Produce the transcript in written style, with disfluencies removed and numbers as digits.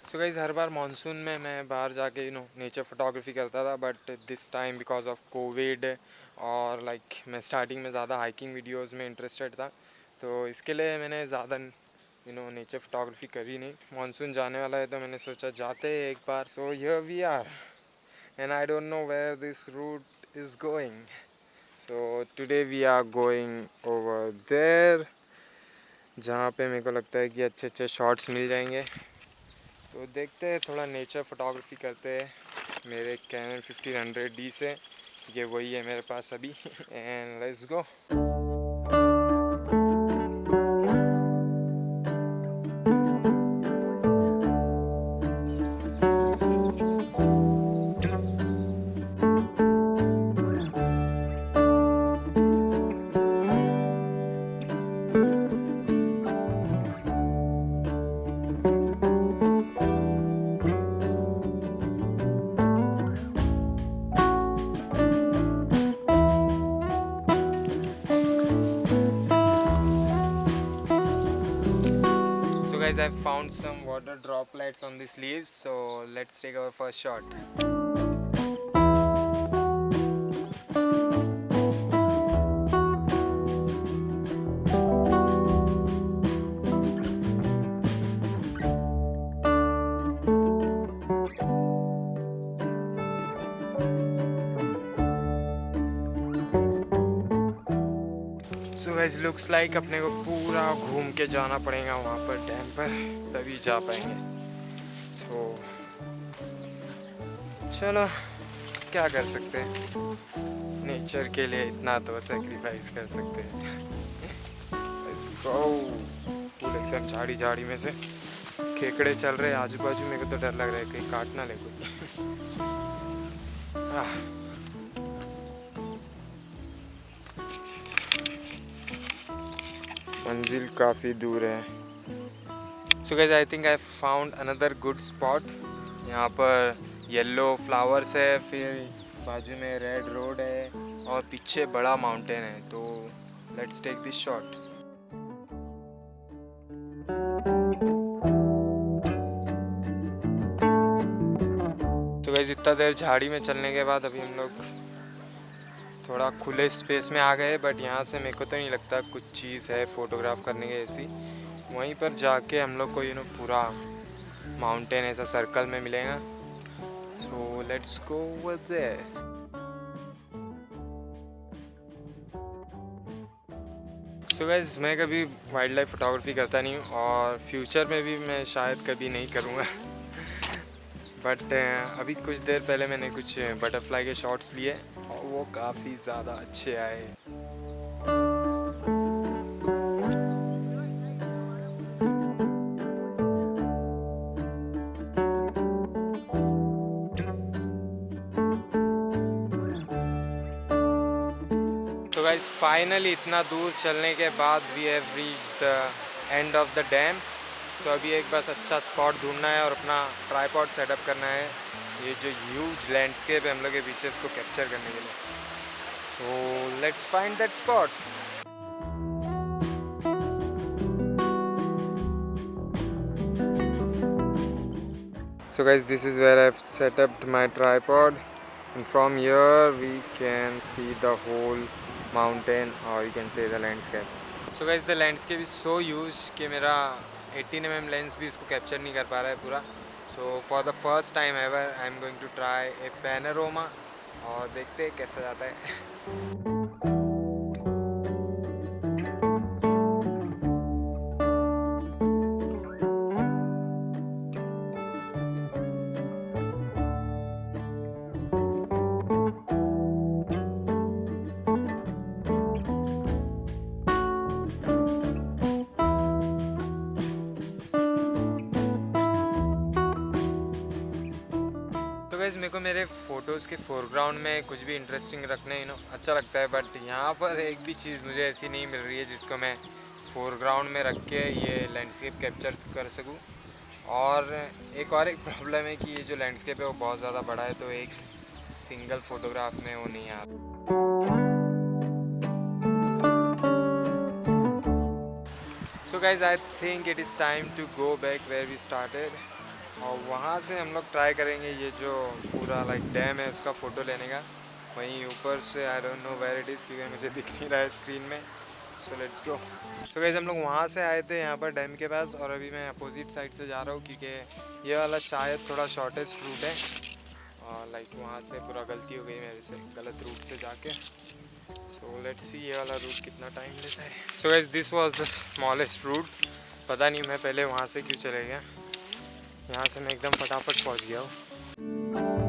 So guys, हर बार monsoon में मैं बाहर जाके नेचर फोटोग्राफी करता था, but this time because of Covid और मैं स्टार्टिंग में ज़्यादा हाइकिंग वीडियोस में इंटरेस्टेड था, तो इसके लिए मैंने ज़्यादा नेचर फोटोग्राफी करी नहीं। मानसून जाने वाला है तो मैंने सोचा जाते हैं एक बार। So here we are and I don't know where this route is going. So today we are going over there, जहाँ पे मेरे को लगता है कि अच्छे अच्छे शॉट्स मिल जाएंगे। तो देखते हैं, थोड़ा नेचर फोटोग्राफी करते हैं मेरे कैनन 1500D से, ये वही है मेरे पास अभी। And let's go. So guys, I've found some water droplets on these leaves, so let's take our first shot. So guys, looks like अपने को पूरा घूम के जाना पड़ेगा वहाँ पर डैम पर, तभी जा पाएंगे। So चलो, क्या कर सकते हैं, नेचर के लिए इतना तो सेक्रीफाइस कर सकते हैं। Let's go। फुल एकदम झाड़ी झाड़ी में से खेकड़े चल रहे हैं आजू बाजू, मेरे को तो डर लग रहा है कहीं काट ना ले कोई। मंजिल काफ़ी दूर है। So guys, I think I found another good spot. यहाँ पर येलो फ्लावर्स है, फिर बाजू में रेड रोड है और पीछे बड़ा माउंटेन है, तो लेट्स टेक दिस शॉट। तो गाइस, इतना देर झाड़ी में चलने के बाद अभी हम लोग थोड़ा खुले स्पेस में आ गए, बट यहाँ से मेरे को तो नहीं लगता कुछ चीज़ है फ़ोटोग्राफ करने की ऐसी। वहीं पर जाके हम लोग को पूरा माउंटेन ऐसा सर्कल में मिलेगा। So let's go over there. So guys, मैं कभी वाइल्ड लाइफ फोटोग्राफी करता नहीं हूँ और फ्यूचर में भी मैं शायद कभी नहीं करूँगा। बट अभी कुछ देर पहले मैंने कुछ बटरफ्लाई के शॉट्स लिए और वो काफ़ी ज़्यादा अच्छे आए। तो गाइस, फाइनली इतना दूर चलने के बाद we have reached the end of the dam. तो अभी एक बस अच्छा स्पॉट ढूंढना है और अपना ट्राइपॉड सेटअप करना है, ये जो ह्यूज लैंडस्केप है हम लोग के पीछे, इसको कैप्चर करने के लिए। So let's find that spot. So guys, this is where I've set up my tripod, and from here we can see the whole mountain, or you can say the landscape. So guys, the landscape is so huge कि मेरा 18mm lens भी इसको capture नहीं कर पा रहा है पूरा। So for the first time ever I am going to try a panorama, और देखते हैं कैसा जाता है। तो गाइस, मेरे को मेरे फ़ोटोज़ के फोरग्राउंड में कुछ भी इंटरेस्टिंग रखने अच्छा लगता है, बट यहाँ पर एक भी चीज़ मुझे ऐसी नहीं मिल रही है जिसको मैं फोरग्राउंड में रख के ये लैंडस्केप कैप्चर कर सकूँ। और एक प्रॉब्लम है कि ये जो लैंडस्केप है वो बहुत ज़्यादा बड़ा है, तो एक सिंगल फ़ोटोग्राफ में वो नहीं आता। So guys I think it is time to go back where we started, और वहाँ से हम लोग ट्राई करेंगे ये जो पूरा लाइक डैम है उसका फ़ोटो लेने का, वहीं ऊपर से। I don't know where it is क्योंकि मुझे दिख नहीं रहा है स्क्रीन में। सो लेट्स गो। सो गाइज हम लोग वहाँ से आए थे यहाँ पर डैम के पास, और अभी मैं अपोजिट साइड से जा रहा हूँ क्योंकि ये वाला शायद थोड़ा शॉर्टेस्ट रूट है, और लाइक वहाँ से पूरा गलती हो गई मेरे से, गलत रूट से जाके। सो लेट्स सी ये वाला रूट कितना टाइम लेता है। So guys this was the smallest route. पता नहीं मैं पहले वहाँ से क्यों चले गया, यहाँ से मैं एकदम फटाफट पहुँच गया हूँ।